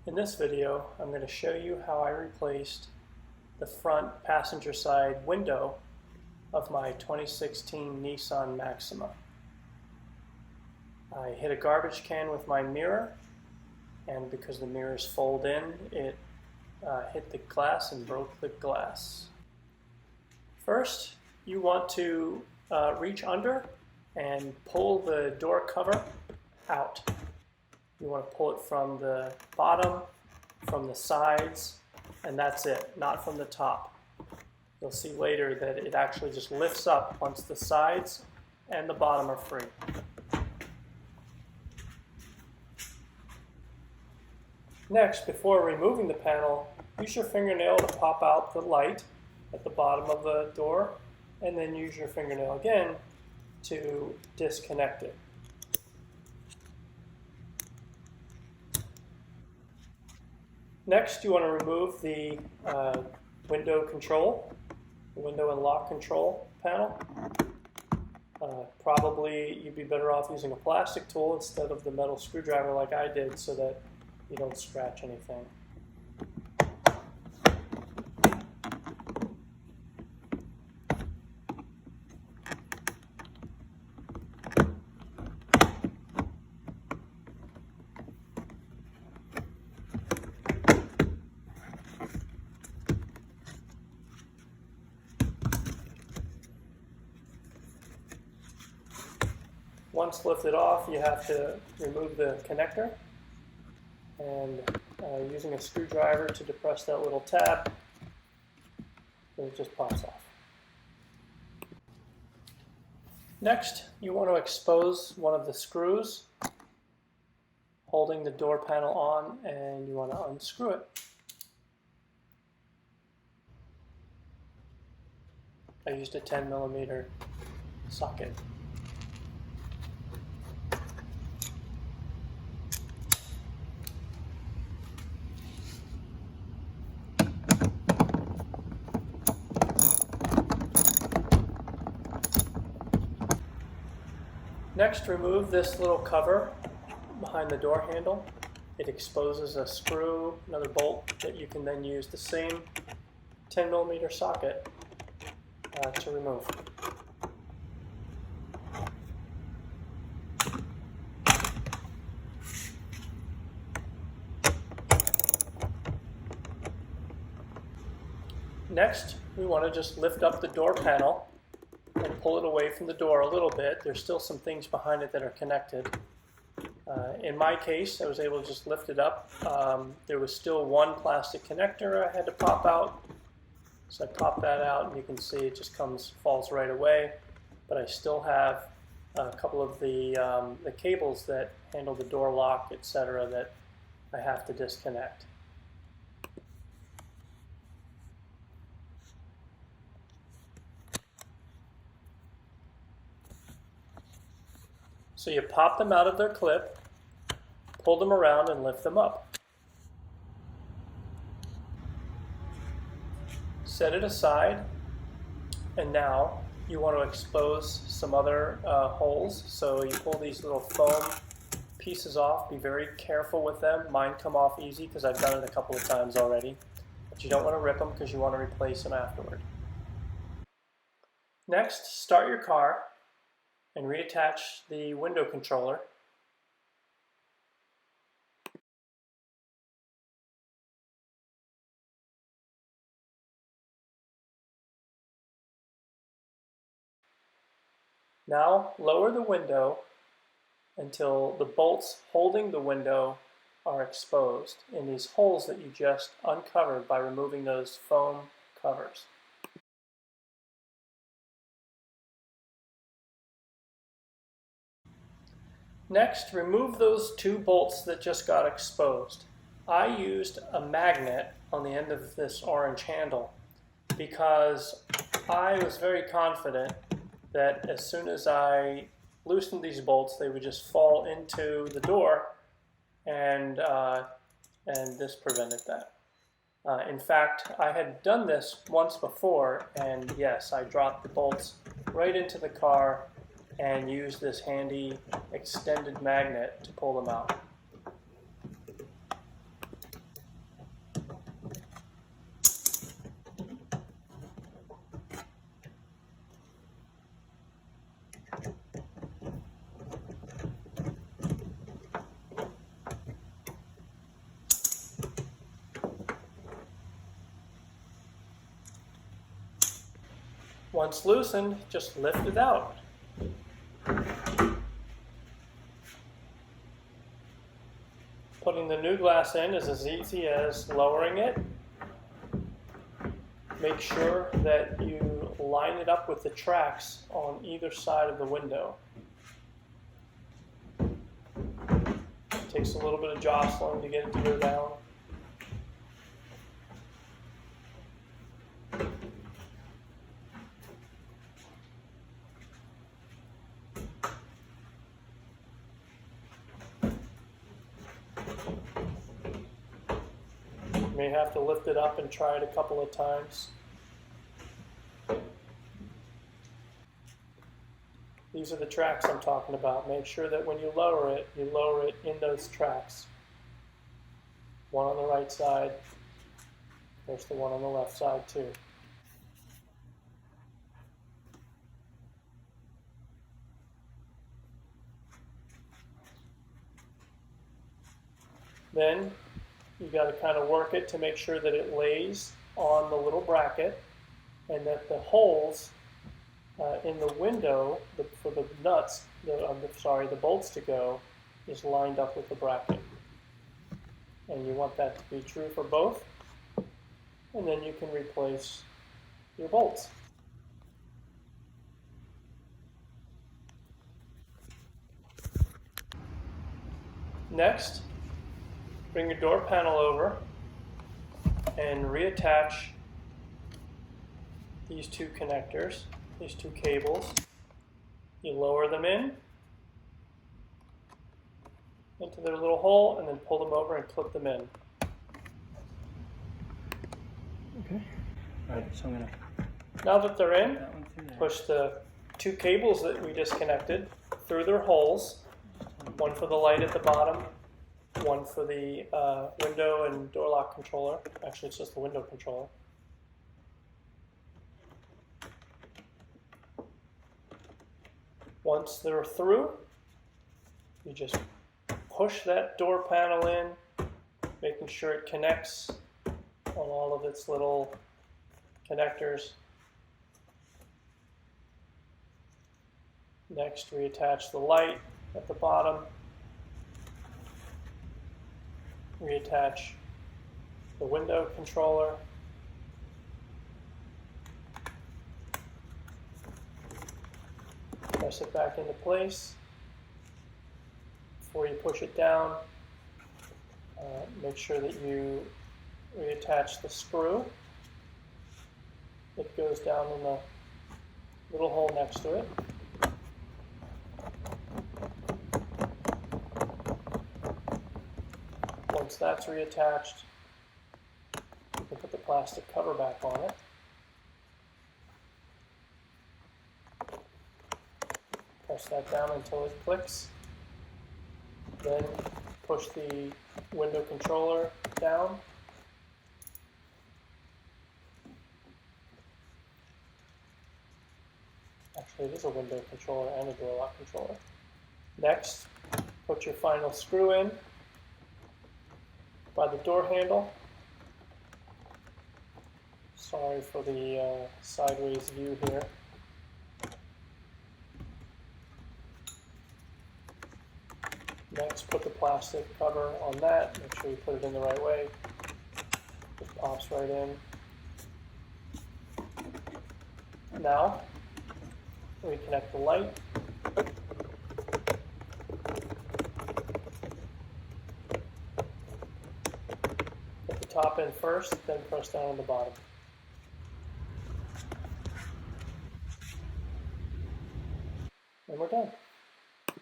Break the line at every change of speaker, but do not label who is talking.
In this video, I'm going to show you how I replaced the front passenger side window of my 2016 Nissan Maxima. I hit a garbage can with my mirror, and because the mirrors fold in, it hit the glass and broke the glass. First, you want to reach under and pull the door cover out. You want to pull it from the bottom, from the sides, and that's it, not from the top. You'll see later that it actually just lifts up once the sides and the bottom are free. Next, before removing the panel, use your fingernail to pop out the light at the bottom of the door, and then use your fingernail again to disconnect it. Next, you want to remove the window control, the window and lock control panel. Probably you'd be better off using a plastic tool instead of the metal screwdriver like I did, so that you don't scratch anything. Once lifted off, you have to remove the connector, and using a screwdriver to depress that little tab, it just pops off. Next, you want to expose one of the screws holding the door panel on, and you want to unscrew it. I used a 10mm socket. Next, remove this little cover behind the door handle. It exposes a screw, another bolt that you can then use the same 10mm socket to remove. Next, we want to just lift up the door panel and pull it away from the door a little bit. There's still some things behind it that are connected. In my case, I was able to just lift it up. There was still one plastic connector I had to pop out. So I popped that out, and you can see it just falls right away. But I still have a couple of the cables that handle the door lock, etc., that I have to disconnect. So you pop them out of their clip, pull them around, and lift them up. Set it aside, and now you want to expose some other holes. So you pull these little foam pieces off. Be very careful with them. Mine come off easy because I've done it a couple of times already. But you don't want to rip them because you want to replace them afterward. Next, start your car and reattach the window controller. Now lower the window until the bolts holding the window are exposed in these holes that you just uncovered by removing those foam covers. Next, remove those two bolts that just got exposed. I used a magnet on the end of this orange handle because I was very confident that as soon as I loosened these bolts, they would just fall into the door, and this prevented that. In fact, I had done this once before, and yes, I dropped the bolts right into the car and use this handy extended magnet to pull them out. Once loosened, just lift it out. Putting the new glass in is as easy as lowering it. Make sure that you line it up with the tracks on either side of the window. It takes a little bit of jostling to get it to go down. You may have to lift it up and try it a couple of times. These are the tracks I'm talking about. Make sure that when you lower it in those tracks. One on the right side, there's the one on the left side too. Then you got to kind of work it to make sure that it lays on the little bracket and that the holes in the window for the nuts, the bolts to go, is lined up with the bracket. And you want that to be true for both. And then you can replace your bolts. Next, bring your door panel over and reattach these two connectors, these two cables. You lower them into their little hole and then pull them over and clip them in.
Okay. Alright, so I'm gonna...
Now that they're in, push the two cables that we disconnected through their holes, one for the light at the bottom, one for the window and door lock controller. Actually, it's just the window controller. Once they're through, you just push that door panel in, making sure it connects on all of its little connectors. Next, reattach the light at the bottom. Reattach the window controller. Press it back into place. Before you push it down, make sure that you reattach the screw. It goes down in the little hole next to it. Once that's reattached, you can put the plastic cover back on it. Press that down until it clicks. Then push the window controller down. Actually, it is a window controller and a door lock controller. Next, put your final screw in by the door handle. Sorry for the sideways view here. Next, put the plastic cover on that. Make sure you put it in the right way. Just pops right in. Now, reconnect the light. Put the top in first, then press down on the bottom. And we're done.